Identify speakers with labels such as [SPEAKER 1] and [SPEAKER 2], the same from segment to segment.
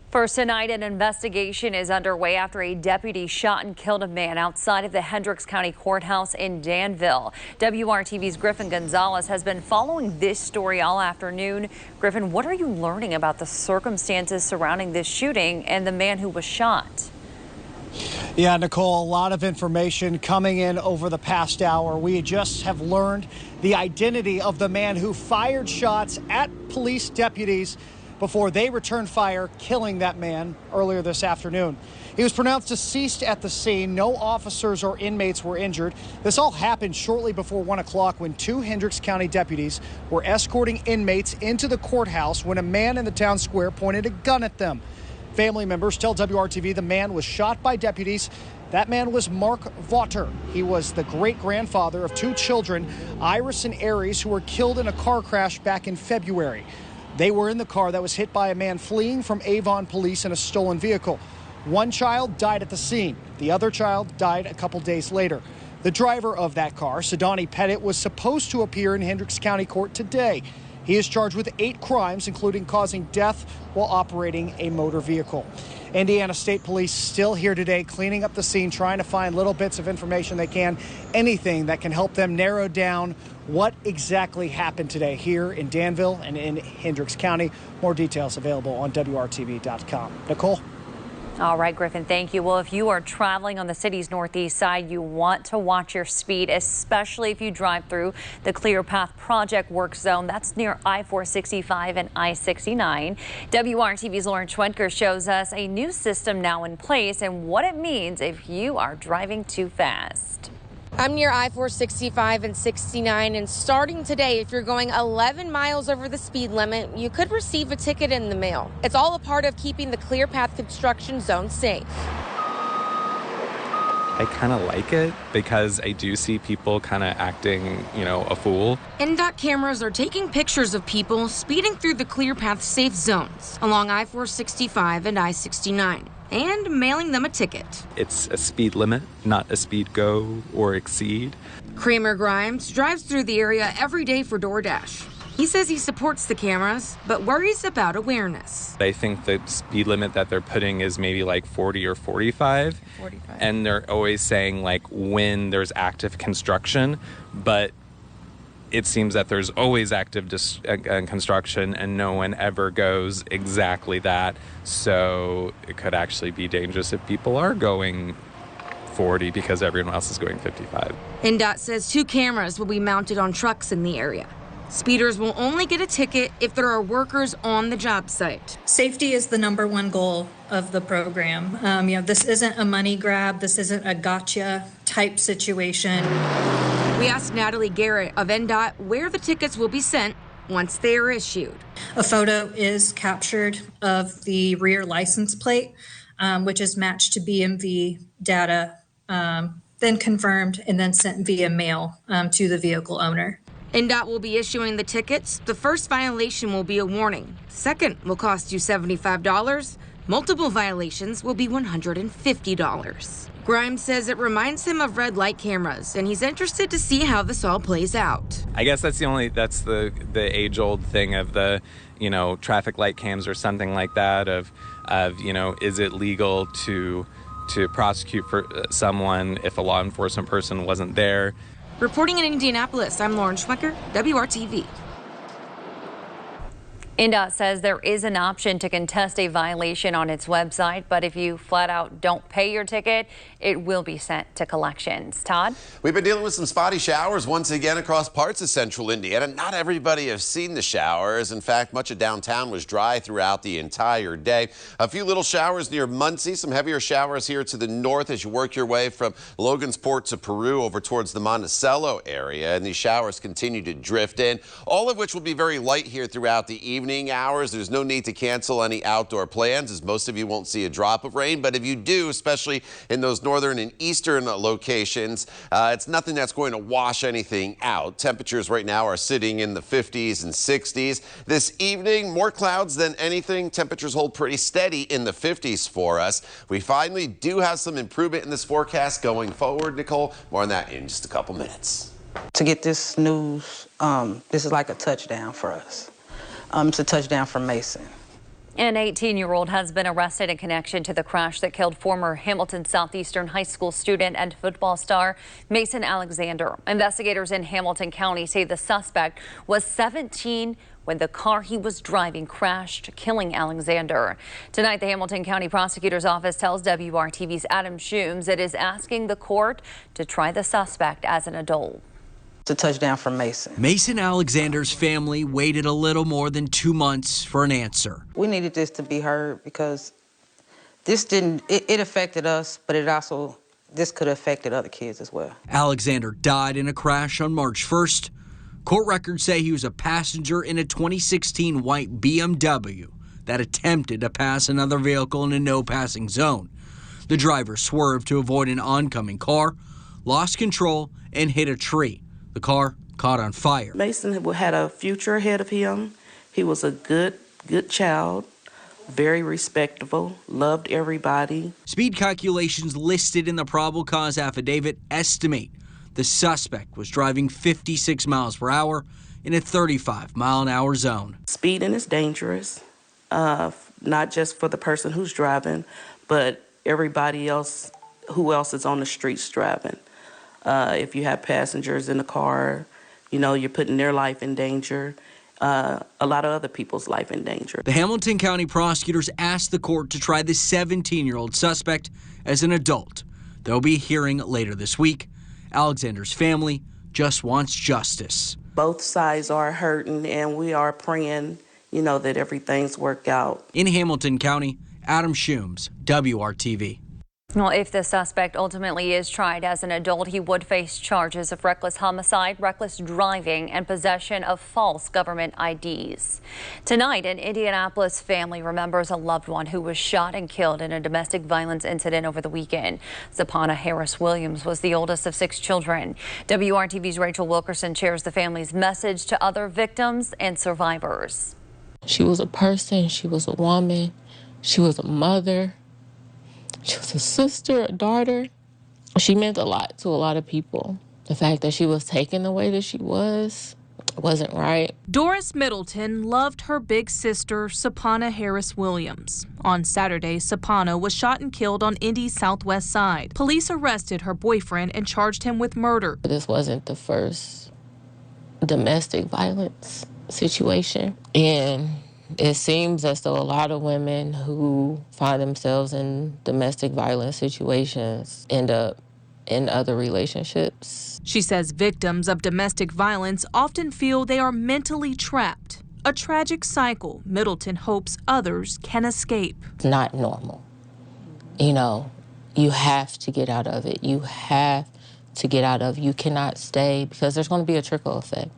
[SPEAKER 1] First tonight, an investigation is underway after a deputy shot and killed a man outside of the Hendricks County courthouse in Danville. WRTV's Griffin Gonzalez has been following this story all afternoon. Griffin, what are you learning about the circumstances surrounding this shooting and the man who was shot?
[SPEAKER 2] Yeah, Nicole, a lot of information coming in over the past hour. We just have learned the identity of the man who fired shots at police deputies before they returned fire, killing that man earlier this afternoon. He was pronounced deceased at the scene. No officers or inmates were injured. This all happened shortly before 1 o'clock when two Hendricks County deputies were escorting inmates into the courthouse when a man in the town square pointed a gun at them. Family members tell WRTV the man was shot by deputies. That man was Mark Vaughter. He was the great-grandfather of two children, Iris and Aries, who were killed in a car crash back in February. They were in the car that was hit by a man fleeing from Avon police in a stolen vehicle. One child died at the scene. The other child died a couple days later. The driver of that car, Sidani Pettit, was supposed to appear in Hendricks County Court today. He is charged with 8 crimes, including causing death while operating a motor vehicle. Indiana State Police still here today cleaning up the scene, trying to find little bits of information they can, anything that can help them narrow down what exactly happened today here in Danville and in Hendricks County. More details available on WRTV.com. Nicole?
[SPEAKER 1] All right, Griffin, thank you. Well, if you are traveling on the city's northeast side, you want to watch your speed, especially if you drive through the Clear Path Project work zone. That's near I-465 and I-69. WRTV's Lauren Schwenker shows us a new system now in place and what it means if you are driving too fast.
[SPEAKER 3] I'm near I-465 and 69, and starting today, if you're going 11 miles over the speed limit, you could receive a ticket in the mail. It's all a part of keeping the Clear Path construction zone safe.
[SPEAKER 4] I kind of like it because I do see people kind of acting, a fool.
[SPEAKER 3] NDOT cameras are taking pictures of people speeding through the Clear Path safe zones along I-465 and I-69 and mailing them a ticket.
[SPEAKER 4] It's a speed limit, not a speed go or exceed.
[SPEAKER 3] Kramer Grimes drives through the area every day for DoorDash. He says he supports the cameras, but worries about awareness.
[SPEAKER 4] I think the speed limit that they're putting is maybe like 40 or 45. And they're always saying like when there's active construction, but it seems that there's always active construction and no one ever goes exactly that. So it could actually be dangerous if people are going 40 because everyone else is going 55.
[SPEAKER 3] NDOT says 2 cameras will be mounted on trucks in the area. Speeders will only get a ticket if there are workers on the job site.
[SPEAKER 5] Safety is the #1 goal of the program. This isn't a money grab. This isn't a gotcha type situation.
[SPEAKER 3] We asked Natalie Garrett of NDOT where the tickets will be sent once they are issued.
[SPEAKER 5] A photo is captured of the rear license plate, which is matched to BMV data, then confirmed and then sent via mail to the vehicle owner.
[SPEAKER 3] NDOT will be issuing the tickets. The first violation will be a warning. Second will cost you $75. Multiple violations will be $150. Grimes says it reminds him of red light cameras, and he's interested to see how this all plays out.
[SPEAKER 4] I guess that's the age-old thing of the, traffic light cams or something like that of is it legal to prosecute for someone if a law enforcement person wasn't there?
[SPEAKER 3] Reporting in Indianapolis, I'm Lauren Schwenker, WRTV.
[SPEAKER 1] NDOT says there is an option to contest a violation on its website, but if you flat out don't pay your ticket, it will be sent to collections. Todd?
[SPEAKER 6] We've been dealing with some spotty showers once again across parts of central Indiana. Not everybody has seen the showers. In fact, much of downtown was dry throughout the entire day. A few little showers near Muncie, some heavier showers here to the north as you work your way from Logansport to Peru over towards the Monticello area. And these showers continue to drift in, all of which will be very light here throughout the evening hours. There's no need to cancel any outdoor plans as most of you won't see a drop of rain. But if you do, especially in those northern and eastern locations, it's nothing that's going to wash anything out. Temperatures right now are sitting in the 50s and 60s. This evening, more clouds than anything. Temperatures hold pretty steady in the 50s for us. We finally do have some improvement in this forecast going forward, Nicole. More on that in just a couple minutes.
[SPEAKER 7] To get this news, this is like a touchdown for us. It's a touchdown for Mason.
[SPEAKER 1] An 18-year-old has been arrested in connection to the crash that killed former Hamilton Southeastern High School student and football star Mason Alexander. Investigators in Hamilton County say the suspect was 17 when the car he was driving crashed, killing Alexander. Tonight, the Hamilton County Prosecutor's Office tells WRTV's Adam Schooms it is asking the court to try the suspect as an adult.
[SPEAKER 7] It's a touchdown from Mason.
[SPEAKER 8] Mason Alexander's family waited a little more than 2 months for an answer.
[SPEAKER 7] We needed this to be heard because it affected us, but this could have affected other kids as well.
[SPEAKER 8] Alexander died in a crash on March 1st. Court records say he was a passenger in a 2016 white BMW that attempted to pass another vehicle in a no-passing zone. The driver swerved to avoid an oncoming car, lost control, and hit a tree. The car caught on fire.
[SPEAKER 9] Mason had a future ahead of him. He was a good child, very respectable, loved everybody.
[SPEAKER 8] Speed calculations listed in the probable cause affidavit estimate the suspect was driving 56 miles per hour in a 35-mile-an-hour zone.
[SPEAKER 9] Speeding is dangerous, not just for the person who's driving, but everybody else who else is on the streets driving. If you have passengers in the car, you're putting their life in danger, a lot of other people's life in danger.
[SPEAKER 8] The Hamilton County prosecutors asked the court to try the 17-year-old suspect as an adult. There'll be a hearing later this week. Alexander's family just wants justice.
[SPEAKER 9] Both sides are hurting, and we are praying, that everything's worked out.
[SPEAKER 8] In Hamilton County, Adam Schooms, WRTV.
[SPEAKER 1] Well, if the suspect ultimately is tried as an adult, he would face charges of reckless homicide, reckless driving, and possession of false government IDs. Tonight, an Indianapolis family remembers a loved one who was shot and killed in a domestic violence incident over the weekend. Sapana Harris Williams was the oldest of 6 children. WRTV's Rachel Wilkerson shares the family's message to other victims and survivors.
[SPEAKER 10] She was a person, she was a woman, she was a mother. She was a sister, a daughter. She meant a lot to a lot of people. The fact that she was taken the way that she wasn't right.
[SPEAKER 11] Doris Middleton loved her big sister, Sapana Harris Williams. On Saturday, Sapana was shot and killed on Indy's southwest side. Police arrested her boyfriend and charged him with murder.
[SPEAKER 10] This wasn't the first domestic violence situation. And it seems as though a lot of women who find themselves in domestic violence situations end up in other relationships.
[SPEAKER 11] She says victims of domestic violence often feel they are mentally trapped. A tragic cycle Middleton hopes others can escape.
[SPEAKER 10] It's not normal. You have to get out of it. You cannot stay because there's going to be a trickle effect.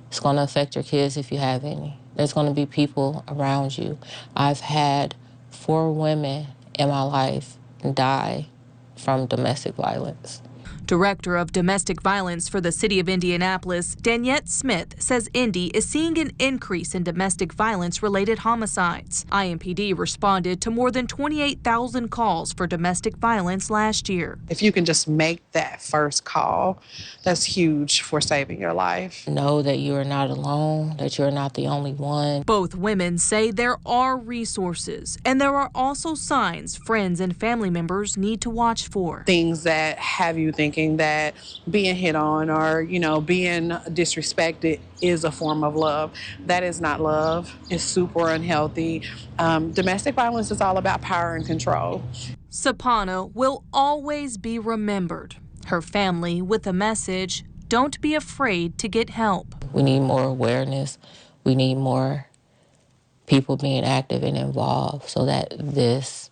[SPEAKER 10] It's going to affect your kids if you have any. There's going to be people around you. I've had 4 women in my life die from domestic violence.
[SPEAKER 11] Director of Domestic Violence for the City of Indianapolis, Daniette Smith, says Indy is seeing an increase in domestic violence-related homicides. IMPD responded to more than 28,000 calls for domestic violence last year.
[SPEAKER 12] If you can just make that first call, that's huge for saving your life.
[SPEAKER 10] Know that you are not alone, that you're not the only one.
[SPEAKER 11] Both women say there are resources, and there are also signs friends and family members need to watch for.
[SPEAKER 12] Things that have you thinking that being hit on or, being disrespected is a form of love. That is not love. It's super unhealthy. Domestic violence is all about power and control.
[SPEAKER 11] Sapana will always be remembered. Her family with a message, don't be afraid to get help.
[SPEAKER 10] We need more awareness. We need more people being active and involved so that this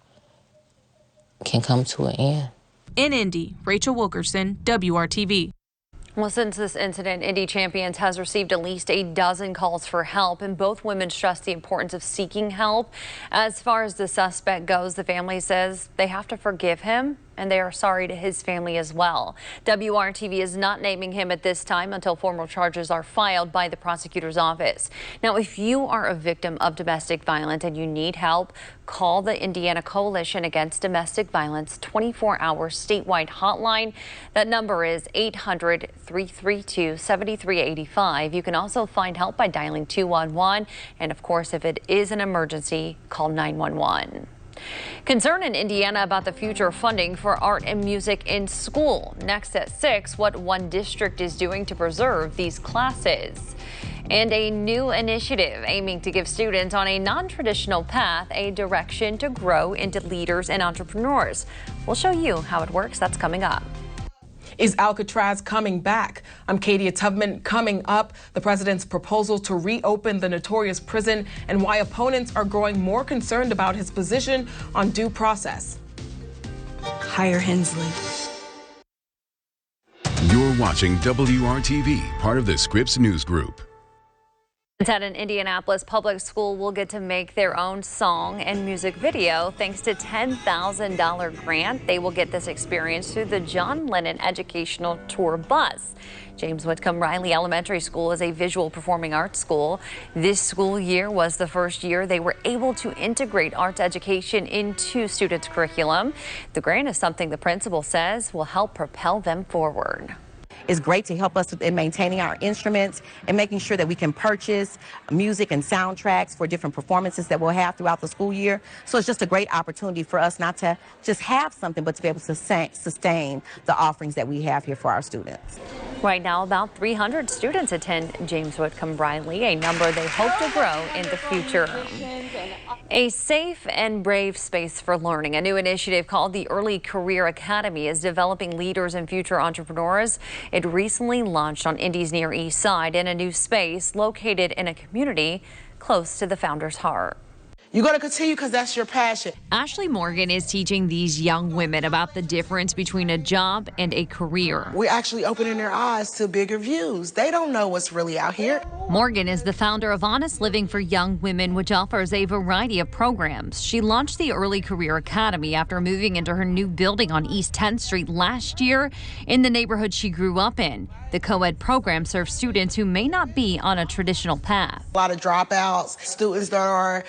[SPEAKER 10] can come to an end.
[SPEAKER 11] In Indy, Rachel Wilkerson, WRTV.
[SPEAKER 1] Well, since this incident, Indy Champions has received at least 12 calls for help, and both women stress the importance of seeking help. As far as the suspect goes, the family says they have to forgive him and they are sorry to his family as well. WRTV is not naming him at this time until formal charges are filed by the prosecutor's office. Now, if you are a victim of domestic violence and you need help, call the Indiana Coalition Against Domestic Violence 24-hour statewide hotline. That number is 800-332-7385. You can also find help by dialing 211. And of course, if it is an emergency, call 911. Concern in Indiana about the future funding for art and music in school. Next at 6, what one district is doing to preserve these classes. And a new initiative aiming to give students on a non-traditional path a direction to grow into leaders and entrepreneurs. We'll show you how it works. That's coming up.
[SPEAKER 13] Is Alcatraz coming back? I'm Katie Tubman. Coming up, the president's proposal to reopen the notorious prison and why opponents are growing more concerned about his position on due process.
[SPEAKER 14] Hire Hensley.
[SPEAKER 15] You're watching WRTV, part of the Scripps News Group.
[SPEAKER 1] At an Indianapolis public school will get to make their own song and music video thanks to $10,000 grant. They will get this experience through the John Lennon Educational Tour bus. James Whitcomb Riley Elementary School is a visual performing arts school. This school year was the first year they were able to integrate arts education into students' curriculum. The grant is something the principal says will help propel them forward.
[SPEAKER 16] It's great to help us in maintaining our instruments and making sure that we can purchase music and soundtracks for different performances that we'll have throughout the school year. So it's just a great opportunity for us not to just have something, but to be able to sustain the offerings that we have here for our students.
[SPEAKER 1] Right now, about 300 students attend James Whitcomb Riley, a number they hope to grow in the future. A safe and brave space for learning. A new initiative called the Early Career Academy is developing leaders and future entrepreneurs. It recently launched on Indy's Near East Side in a new space located in a community close to the founder's heart.
[SPEAKER 17] You're going to continue because that's your passion.
[SPEAKER 1] Ashley Morgan is teaching these young women about the difference between a job and a career.
[SPEAKER 17] We're actually opening their eyes to bigger views. They don't know what's really out here.
[SPEAKER 1] Morgan is the founder of Honest Living for Young Women, which offers a variety of programs. She launched the Early Career Academy after moving into her new building on East 10th Street last year in the neighborhood she grew up in. The co-ed program serves students who may not be on a traditional path.
[SPEAKER 17] A lot of dropouts, students that are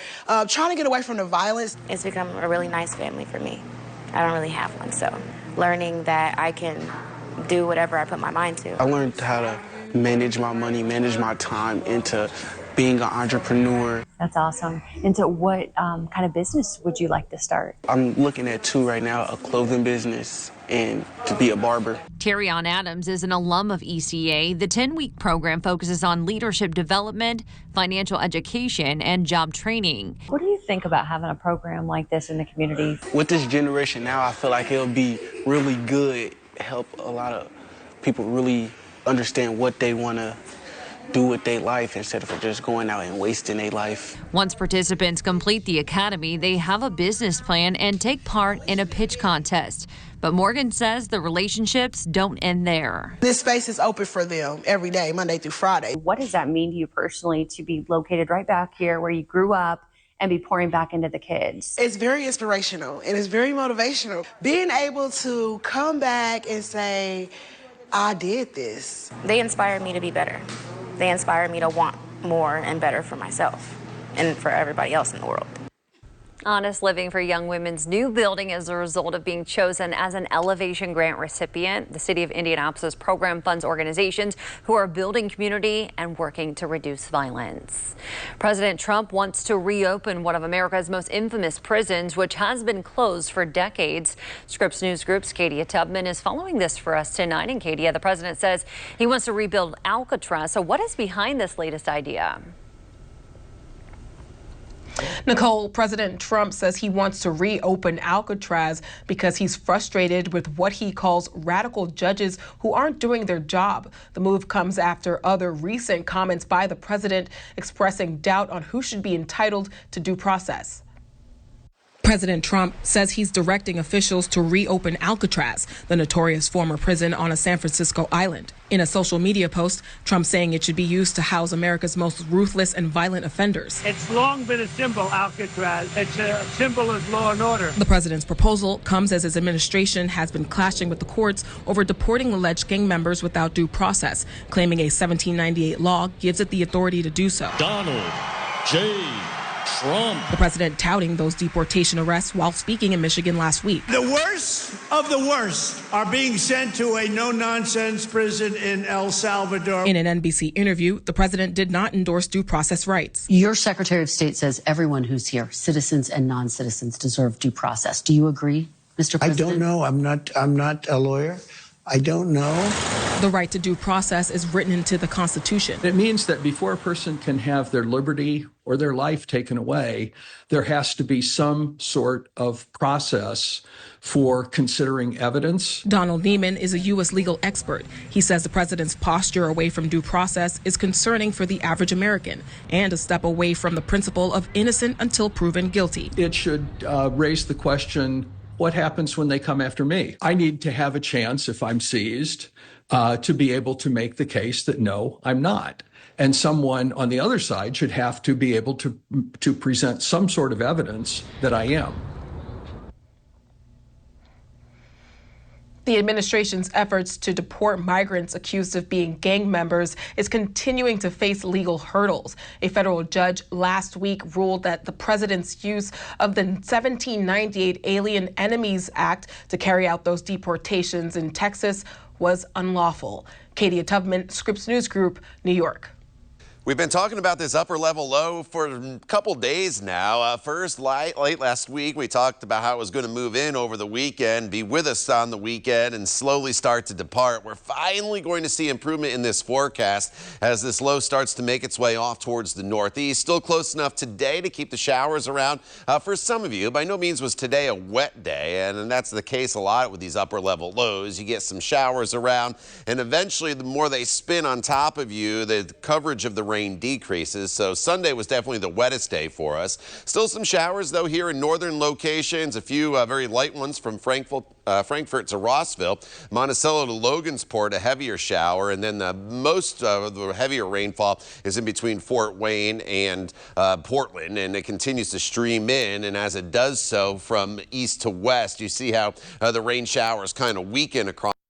[SPEAKER 17] trying to get away from the violence.
[SPEAKER 18] It's become a really nice family for me. I don't really have one, so learning that I can do whatever I put my mind to.
[SPEAKER 19] I learned how to manage my money, manage my time into being an entrepreneur.
[SPEAKER 1] That's awesome. And so what kind of business would you like to start?
[SPEAKER 19] I'm looking at two right now, a clothing business and to be a barber.
[SPEAKER 1] Terrion Adams is an alum of ECA. The 10-week program focuses on leadership development, financial education, and job training. What do you think about having a program like this in the community?
[SPEAKER 19] With this generation now, I feel like it'll be really good, help a lot of people really understand what they want to do with their life instead of just going out and wasting their life.
[SPEAKER 1] Once participants complete the academy, they have a business plan and take part in a pitch contest. But Morgan says the relationships don't end there.
[SPEAKER 17] This space is open for them every day, Monday through Friday.
[SPEAKER 1] What does that mean to you personally to be located right back here where you grew up and be pouring back into the kids?
[SPEAKER 17] It's very inspirational and it's very motivational. Being able to come back and say, I did this.
[SPEAKER 18] They inspire me to be better. They inspire me to want more and better for myself and for everybody else in the world. Honest Living for Young Women's new building is a result of being chosen as an Elevation Grant recipient. The City of Indianapolis program funds organizations who are building community and working to reduce violence. President Trump wants to reopen one of America's most infamous prisons, which has been closed for decades. Scripps News Group's Katie Tubman is following this for us tonight. And Katie, the president says he wants to rebuild Alcatraz. So what is behind this latest idea?
[SPEAKER 13] Nicole, President Trump says he wants to reopen Alcatraz because he's frustrated with what he calls radical judges who aren't doing their job. The move comes after other recent comments by the president expressing doubt on who should be entitled to due process. President Trump says he's directing officials to reopen Alcatraz, the notorious former prison on a San Francisco island. In a social media post, Trump saying it should be used to house America's most ruthless and violent offenders.
[SPEAKER 20] It's long been a symbol, Alcatraz. It's a symbol of law and order.
[SPEAKER 13] The president's proposal comes as his administration has been clashing with the courts over deporting alleged gang members without due process, claiming a 1798 law gives it the authority to do so.
[SPEAKER 21] Donald J. Trump.
[SPEAKER 13] The president touting those deportation arrests while speaking in Michigan last week.
[SPEAKER 21] The worst of the worst are being sent to a no-nonsense prison in El Salvador.
[SPEAKER 13] In an NBC interview, the president did not endorse due process rights.
[SPEAKER 22] Your Secretary of State says everyone who's here, citizens and non-citizens, deserve due process. Do you agree, Mr. President?
[SPEAKER 21] I don't know. I'm not a lawyer. I don't know.
[SPEAKER 13] The right to due process is written into the Constitution.
[SPEAKER 23] It means that before a person can have their liberty or their life taken away, there has to be some sort of process for considering evidence.
[SPEAKER 13] Donald Neiman is a U.S. legal expert. He says the president's posture away from due process is concerning for the average American and a step away from the principle of innocent until proven guilty.
[SPEAKER 23] It should raise the question, what happens when they come after me? I need to have a chance, if I'm seized, to be able to make the case that no, I'm not. And someone on the other side should have to be able to present some sort of evidence that I am.
[SPEAKER 13] The administration's efforts to deport migrants accused of being gang members is continuing to face legal hurdles. A federal judge last week ruled that the president's use of the 1798 Alien Enemies Act to carry out those deportations in Texas was unlawful. Katie Tubman, Scripps News Group, New York.
[SPEAKER 6] We've been talking about this upper level low for a couple days now. First, late last week, we talked about how it was going to move in over the weekend, be with us on the weekend, and slowly start to depart. We're finally going to see improvement in this forecast as this low starts to make its way off towards the northeast. Still close enough today to keep the showers around for some of you. By no means was today a wet day, and that's the case a lot with these upper level lows. You get some showers around, and eventually the more they spin on top of you, the coverage of the rain decreases. So Sunday was definitely the wettest day for us. Still some showers though here in northern locations, a few very light ones from Frankfort to Rossville, Monticello to Logansport, a heavier shower, and then the most of the heavier rainfall is in between Fort Wayne and Portland, and it continues to stream in, and as it does so from east to west, you see how the rain showers kind of weaken across